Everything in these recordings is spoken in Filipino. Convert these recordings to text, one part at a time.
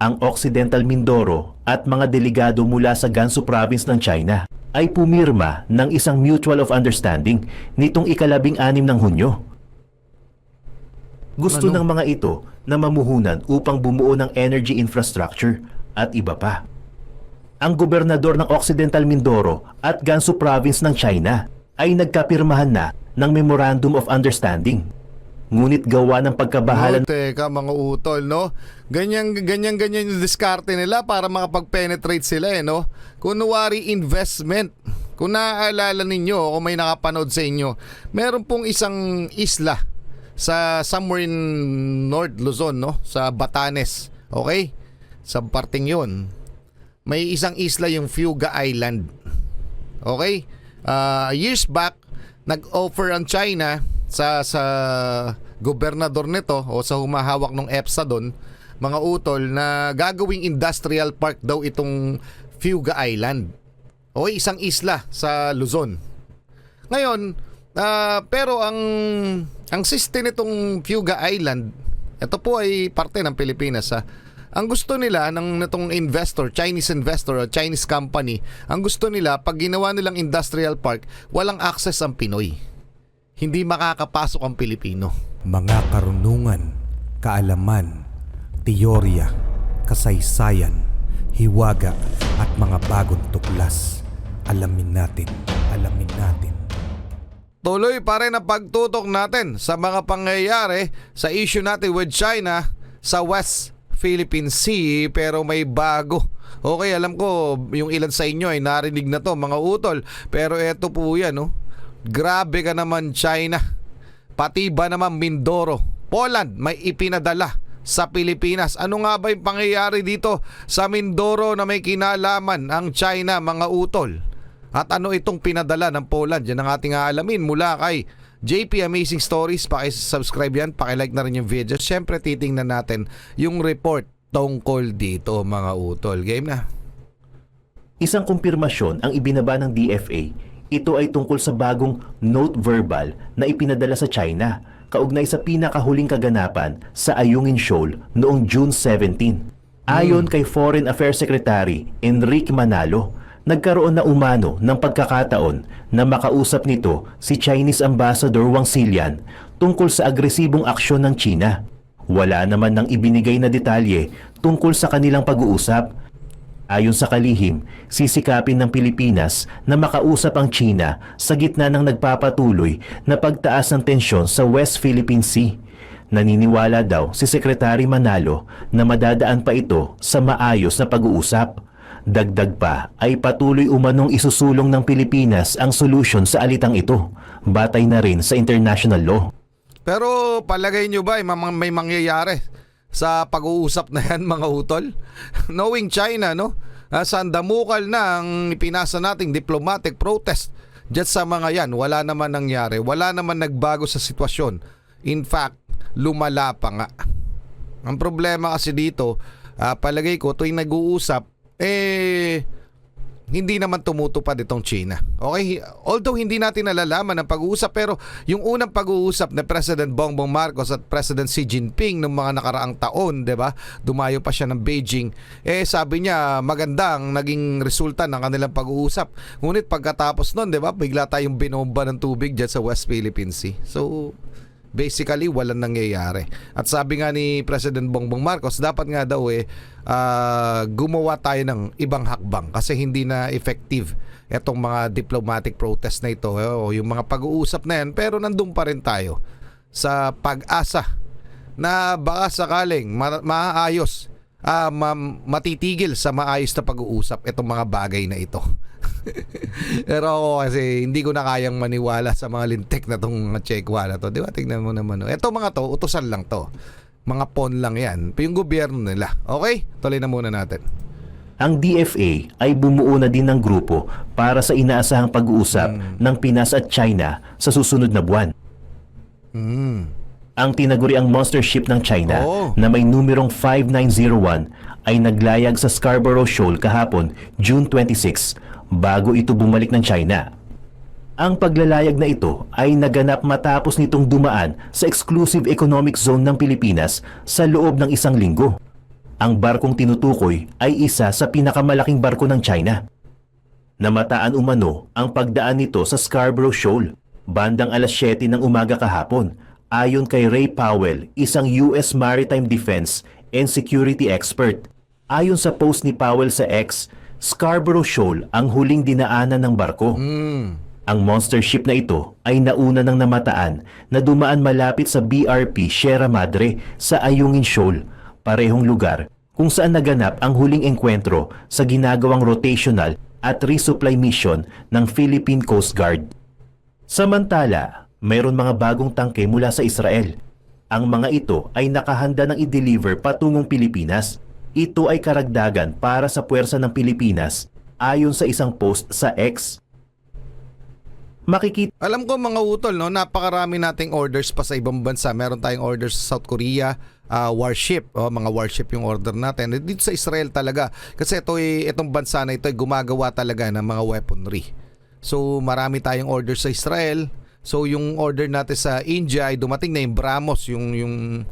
ang Occidental Mindoro at mga delegado mula sa Gansu Province ng China ay pumirma ng isang Mutual of Understanding nitong ika-16 ng Hunyo. Gusto ng mga ito na mamuhunan upang bumuo ng energy infrastructure at iba pa. Ang gobernador ng Occidental Mindoro at Gansu Province ng China ay nagkapirmahan na ng Memorandum of Understanding. Ngunit gawa ng pagkabahala... Teka mga utol, no? Ganyan yung diskarte nila para makapag-penetrate sila, no? Kunwari investment. Kung naaalala ninyo, o kung may nakapanood sa inyo, meron pong isang isla sa somewhere in North Luzon, no? Sa Batanes, okay? Sa parting yun. May isang isla yung Fuga Island. Okay? Years back, nag-offer ang China sa gobernador nito o sa humahawak ng EPSA doon, mga utol, na gagawing industrial park daw itong Fuga Island. O isang isla sa Luzon. Ngayon, pero ang system nitong Fuga Island, ito po ay parte ng Pilipinas. Ang gusto nila nitong investor, Chinese investor o Chinese company, ang gusto nila pag ginawa nilang industrial park, walang access ang Pinoy. Hindi makakapasok ang Pilipino. Mga karunungan, kaalaman, teorya, kasaysayan, hiwaga at mga bagong tuklas. Alamin natin. Tuloy pa rin ang pagtutok natin sa mga pangyayari sa issue natin with China sa West Philippine Sea, pero may bago. Okay, alam ko yung ilan sa inyo ay narinig na to mga utol, pero eto po yan, no? Grabe ka naman China. Pati ba naman Mindoro, Poland may ipinadala sa Pilipinas. Ano nga ba yung pangyayari dito sa Mindoro na may kinalaman ang China, mga utol? At ano itong pinadala ng Poland? Yan ang ating aalamin mula kay JP Amazing Stories. Paki-subscribe yan, paki-like na rin yung video. Siyempre titingnan natin yung report tungkol dito, mga utol. Game na. Isang kumpirmasyon ang ibinaba ng DFA. Ito ay tungkol sa bagong note verbal na ipinadala sa China kaugnay sa pinakahuling kaganapan sa Ayungin Shoal noong June 17. Ayon kay Foreign Affairs Secretary Enrique Manalo, nagkaroon na umano ng pagkakataon na makausap nito si Chinese Ambassador Wang Xilian tungkol sa agresibong aksyon ng China. Wala naman nang ibinigay na detalye tungkol sa kanilang pag-uusap. Ayon sa kalihim, sisikapin ng Pilipinas na makausap ang China sa gitna ng nagpapatuloy na pagtaas ng tensyon sa West Philippine Sea. Naniniwala daw si Secretary Manalo na madadaan pa ito sa maayos na pag-uusap. Dagdag pa ay patuloy umanong isusulong ng Pilipinas ang solusyon sa alitang ito, batay na rin sa international law. Pero palagay nyo ba may mangyayari sa pag-uusap na yan, mga utol? Knowing China, no? Sandamukal na ang ipinasa nating diplomatic protest dyan sa mga yan. Wala naman nangyari. Wala naman nagbago sa sitwasyon. In fact, lumala pa nga. Ang problema kasi dito, palagay ko, tuwing nag-uusap, hindi naman tumutupad itong China. Okay? Although hindi natin nalalaman ang pag-uusap, pero yung unang pag-uusap na President Bongbong Marcos at President Xi Jinping ng mga nakaraang taon, 'di ba? Dumayo pa siya ng Beijing. Sabi niya magandang naging resulta ng kanilang pag-uusap. Ngunit pagkatapos noon, 'di ba? Bigla tayong binomba ng tubig diyan sa West Philippine Sea. So basically, walang nangyayari. At sabi nga ni President Bongbong Marcos, dapat nga daw gumawa tayo ng ibang hakbang kasi hindi na effective itong mga diplomatic protest na ito o yung mga pag-uusap na yan. Pero nandun pa rin tayo sa pag-asa na baka sakaling maayos, matitigil sa maayos na pag-uusap itong mga bagay na ito. Pero ako kasi hindi ko na kayang maniwala sa mga lintik na itong Chekwa na to. Di ba? Tingnan mo naman. Ito mga to, utusan lang to. Mga pawn lang yan. Yung gobyerno nila. Okay? Tuloy na muna natin. Ang DFA ay bumuo na din ng grupo para sa inaasahang pag-uusap ng Pinas at China sa susunod na buwan. Ang tinaguriang monster ship ng China na may numerong 5901 ay naglayag sa Scarborough Shoal kahapon, June 26, bago ito bumalik ng China. Ang paglalayag na ito ay naganap matapos nitong dumaan sa exclusive economic zone ng Pilipinas sa loob ng isang linggo. Ang barkong tinutukoy ay isa sa pinakamalaking barko ng China. Namataan umano ang pagdaan nito sa Scarborough Shoal, bandang alas 7 ng umaga kahapon, ayon kay Ray Powell, isang US Maritime Defense and Security expert. Ayon sa post ni Powell sa X, Scarborough Shoal ang huling dinaanan ng barko. Ang monster ship na ito ay nauna ng namataan na dumaan malapit sa BRP Sierra Madre sa Ayungin Shoal, parehong lugar kung saan naganap ang huling engkwentro sa ginagawang rotational at resupply mission ng Philippine Coast Guard. Samantala, mayroon mga bagong tangke mula sa Israel. Ang mga ito ay nakahanda ng i-deliver patungong Pilipinas. Ito ay karagdagan para sa puwersa ng Pilipinas ayon sa isang post sa X. Makikita Alam ko mga utol, no, napakarami nating orders pa sa ibang bansa. Meron tayong orders sa South Korea, warship, mga warship yung order natin. Dito sa Israel talaga, kasi itong bansa na ito ay gumagawa talaga ng mga weaponry. So marami tayong orders sa Israel. So yung order natin sa India ay dumating na yung BrahMos, yung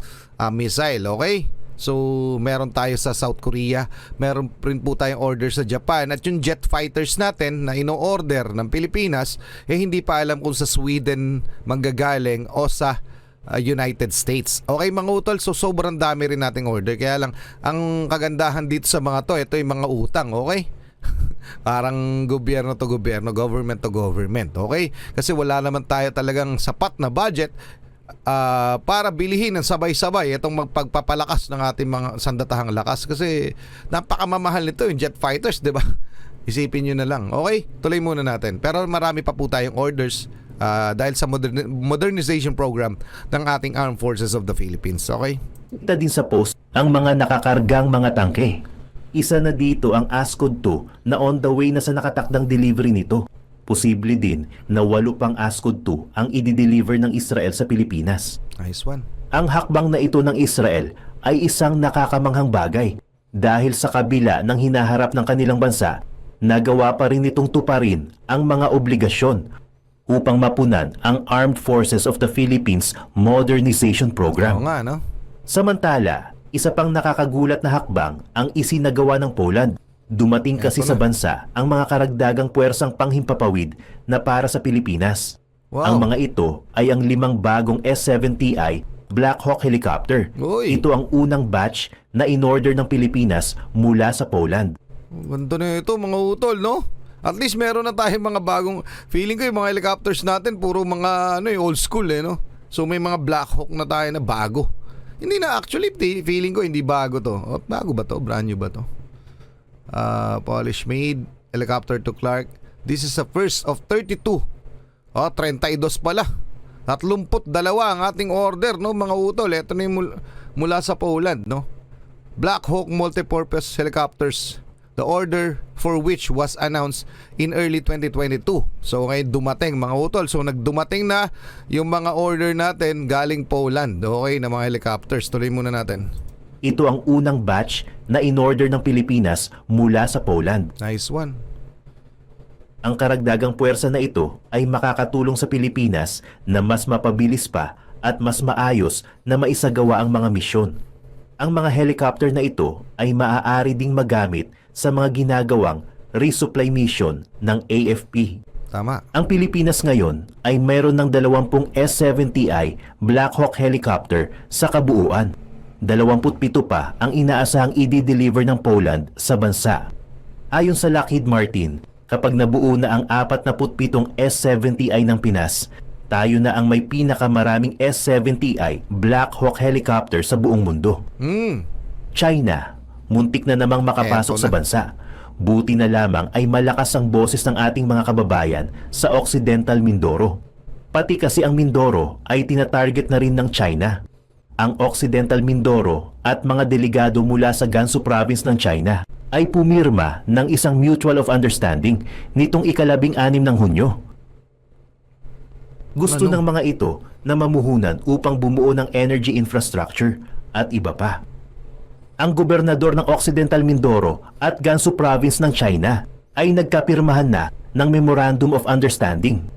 missile, okay? So meron tayo sa South Korea, meron rin po tayong order sa Japan, at yung jet fighters natin na ino-order ng Pilipinas, hindi pa alam kung sa Sweden manggagaling o sa United States. Okay mga utol, so sobrang dami rin nating order. Kaya lang, ang kagandahan dito sa mga to, ito yung mga utang, okay? Parang gobyerno to gobyerno, government to government, okay? Kasi wala naman tayo talagang sapat na budget para bilihin ng sabay-sabay itong magpagpapalakas ng ating mga sandatahang lakas, kasi napakamamahal nito yung jet fighters, di ba? Isipin nyo na lang. Okay, tuloy muna natin. Pero marami pa po tayong orders dahil sa modernization program ng ating Armed Forces of the Philippines. Okay? din sa post ang mga nakakargang mga tangke. Isa na dito ang ASCOD 2 na on the way na sa nakatakdang delivery nito. Posible din na 8 pang ASCOD 2 ang i-deliver ng Israel sa Pilipinas. Nice one. Ang hakbang na ito ng Israel ay isang nakakamanghang bagay dahil sa kabila ng hinaharap ng kanilang bansa, nagawa pa rin nitong tuparin ang mga obligasyon upang mapunan ang Armed Forces of the Philippines Modernization Program. Oo nga, no? Samantala, isa pang nakakagulat na hakbang ang isinagawa ng Poland. Dumating kasi sa bansa ang mga karagdagang puwersang panghimpapawid na para sa Pilipinas. Wow. Ang mga ito ay ang 5 bagong S-70i Black Hawk helicopter. Uy. Ito ang unang batch na in-order ng Pilipinas mula sa Poland. Ganda na ito mga utol, no? At least meron na tayong mga bagong, feeling ko yung mga helicopters natin puro mga old school, no? So may mga Black Hawk na tayo na bago. Hindi na, actually feeling ko hindi bago to. Bago ba to? Brand new ba to? Polish made helicopter to Clark. This is the first of 32. 32 pala. 32 ang ating order, no, mga utol. Ito na yung mula sa Poland, no. Black Hawk multipurpose helicopters, the order for which was announced in early 2022. So ngayon dumating mga utol. So nagdumating na yung mga order natin galing Poland, okay, na mga helicopters. Tuloy muna natin. Ito ang unang batch na in-order ng Pilipinas mula sa Poland. Nice one. Ang karagdagang puwersa na ito ay makakatulong sa Pilipinas na mas mapabilis pa at mas maayos na maisagawa ang mga misyon. Ang mga helicopter na ito ay maaari ding magamit sa mga ginagawang resupply mission ng AFP. Tama. Ang Pilipinas ngayon ay mayroon ng 20 S-70i Black Hawk helicopter sa kabuuan. 27 pa ang inaasahang i-deliver ng Poland sa bansa. Ayon sa Lockheed Martin, kapag nabuo na ang 47 S-70i ng Pinas, tayo na ang may pinakamaraming S-70i Black Hawk helicopter sa buong mundo. China, muntik na namang makapasok Eto sa na. bansa. Buti na lamang ay malakas ang boses ng ating mga kababayan sa Occidental Mindoro. Pati kasi ang Mindoro ay tinatarget na rin ng China. Ang Occidental Mindoro at mga delegado mula sa Gansu Province ng China ay pumirma ng isang Mutual of Understanding nitong 16 ng Hunyo. Gusto ng mga ito na mamuhunan upang bumuo ng energy infrastructure at iba pa. Ang gobernador ng Occidental Mindoro at Gansu Province ng China ay nagkapirmahan na ng Memorandum of Understanding.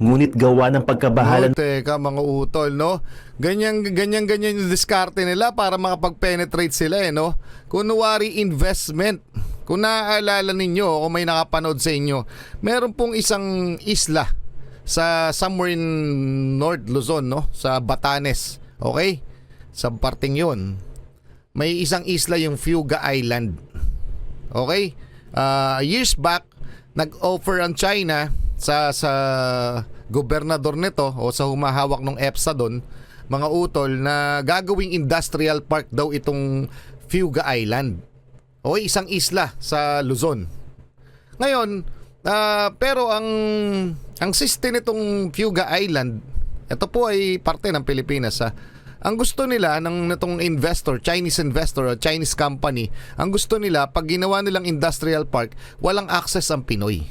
Ngunit gawa ng pagkabahala Teka mga utol, no? Ganyan yung diskarte nila para makapag-penetrate sila, no? Kunwari investment. Kung naaalala ninyo, kung may nakapanood sa inyo, meron pong isang isla sa somewhere in North Luzon, no? Sa Batanes, okay? Sa parting yun. May isang isla yung Fuga Island. Okay? Years back, nag-offer ang China sa gobernador nito o sa humahawak ng EPSA doon, mga utol, na gagawing industrial park daw itong Fuga Island. O isang isla sa Luzon. Ngayon, pero ang system nitong Fuga Island, ito po ay parte ng Pilipinas. Ang gusto nila nitong investor, Chinese investor o Chinese company, ang gusto nila pag ginawa nilang industrial park, walang access ang Pinoy.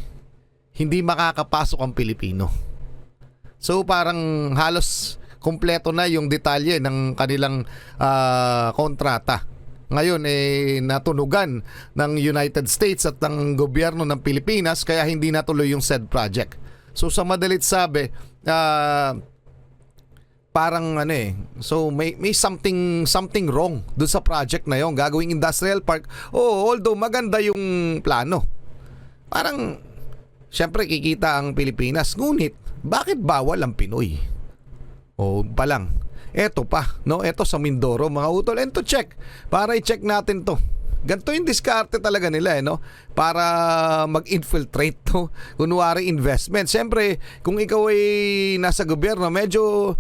Hindi makakapasok ang Pilipino. So parang halos kumpleto na yung detalye ng kanilang kontrata. Ngayon natunugan ng United States at ng gobyerno ng Pilipinas, kaya hindi natuloy yung said project. So sa madalit sabi, parang so may something wrong doon sa project na yon, gagawing industrial park. Although maganda yung plano, parang syempre kikita ang Pilipinas, ngunit bakit bawal ang Pinoy? Palang eto pa, no? Eto sa Mindoro, mga utol, and to check, para i-check natin to. Ganito yung diskarte talaga nila, no? Para mag-infiltrate to. Kunwari investment. Siyempre, kung ikaw ay nasa gobyerno, medyo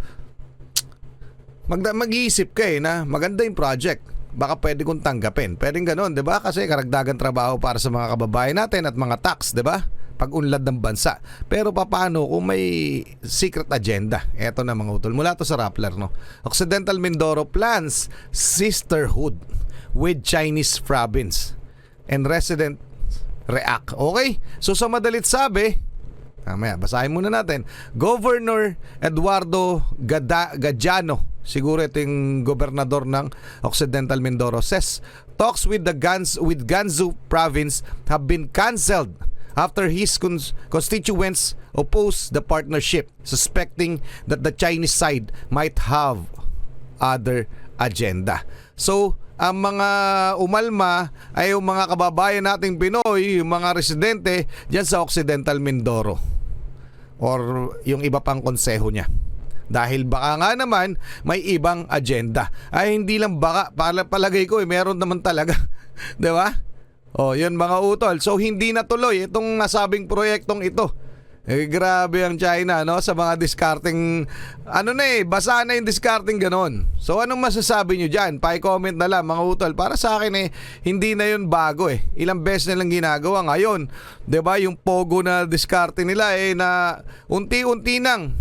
mag-iisip ka na maganda yung project, baka pwede kong tanggapin. Pwedeng ganon, di ba? Kasi karagdagan trabaho para sa mga kababayan natin at mga tax, di ba? Pag-unlad ng bansa. Pero paano kung may secret agenda? Eto na mga utol. Mula to sa Rappler, no? Occidental Mindoro plans sisterhood with Chinese province and resident react. Okay? So sa madalit sabi, basahin muna natin. Governor Eduardo Gadiano, siguro ito yung gobernador ng Occidental Mindoro, says talks with Gansu province have been cancelled after his constituents opposed the partnership, suspecting that the Chinese side might have other agenda. So, ang mga umalma ay yung mga kababayan nating Pinoy, yung mga residente dyan sa Occidental Mindoro or yung iba pang konseho niya. Dahil baka nga naman may ibang agenda. Ay hindi lang baka, palagay ko meron naman talaga. 'Di ba? Yun mga utol. So hindi natuloy itong nasabing proyektong ito. Grabe ang China, no? Sa mga discarding, basa na yung discarding ganon. So anong masasabi nyo dyan? Pa-comment na lang mga utol. Para sa akin hindi na yun bago Ilang beses na lang ginagawa ngayon. 'Di ba? Yung pogo na discarding nila na unti-unti nang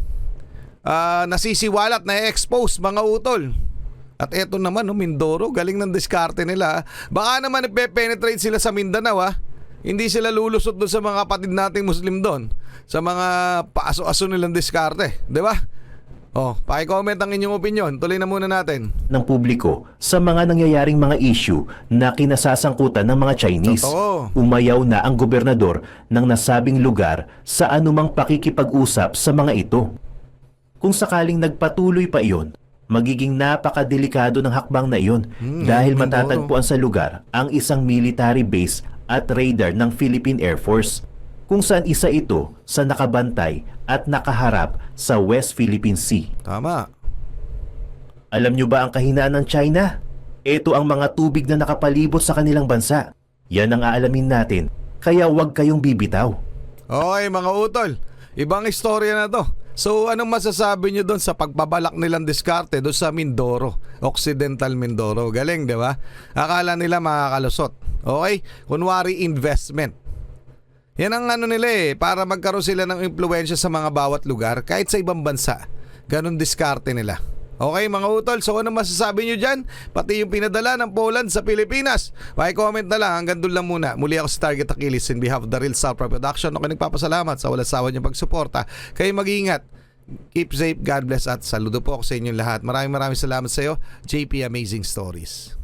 nasisiwalat, na-expose mga utol. At eto naman, Mindoro, galing ng diskarte nila. Baka naman ipe-penetrate sila sa Mindanao, Hindi sila lulusot doon sa mga kapatid nating Muslim doon, sa mga paaso-aso nilang diskarte, 'di ba? Paki-comment ang inyong opinion. Tuloy na muna natin. ng publiko sa mga nangyayaring mga issue na kinasasangkutan ng mga Chinese. Totoo. Umayaw na ang gobernador ng nasabing lugar sa anumang pakikipag-usap sa mga ito. Kung sakaling nagpatuloy pa iyon, magiging napakadelikado ng hakbang na iyon dahil Mindoro. matatagpuan sa lugar ang isang military base at radar ng Philippine Air Force, kung saan isa ito sa nakabantay at nakaharap sa West Philippine Sea. Tama. Alam nyo ba ang kahinaan ng China? Ito ang mga tubig na nakapalibot sa kanilang bansa. Yan ang aalamin natin, kaya huwag kayong bibitaw. Okay mga utol, ibang istorya na to. So anong masasabi nyo doon sa pagbabalak nilang diskarte doon sa Mindoro, Occidental Mindoro? Galing, di ba? Akala nila makakalusot. Okay? Kunwari investment. Yan ang nila para magkaroon sila ng impluwensya sa mga bawat lugar, kahit sa ibang bansa. Ganon diskarte nila. Okay mga utol, so ano masasabi nyo dyan? Pati yung pinadala ng Poland sa Pilipinas. Paki-comment na lang, hanggang doon lang muna. Muli ako si Target Achilles in behalf of the Real Star Production. Ako nagpapasalamat sa walang sawa niyong pagsuporta. Kayo mag-iingat. Keep safe, God bless at saludo po ako sa inyong lahat. Maraming salamat sa iyo, JP Amazing Stories.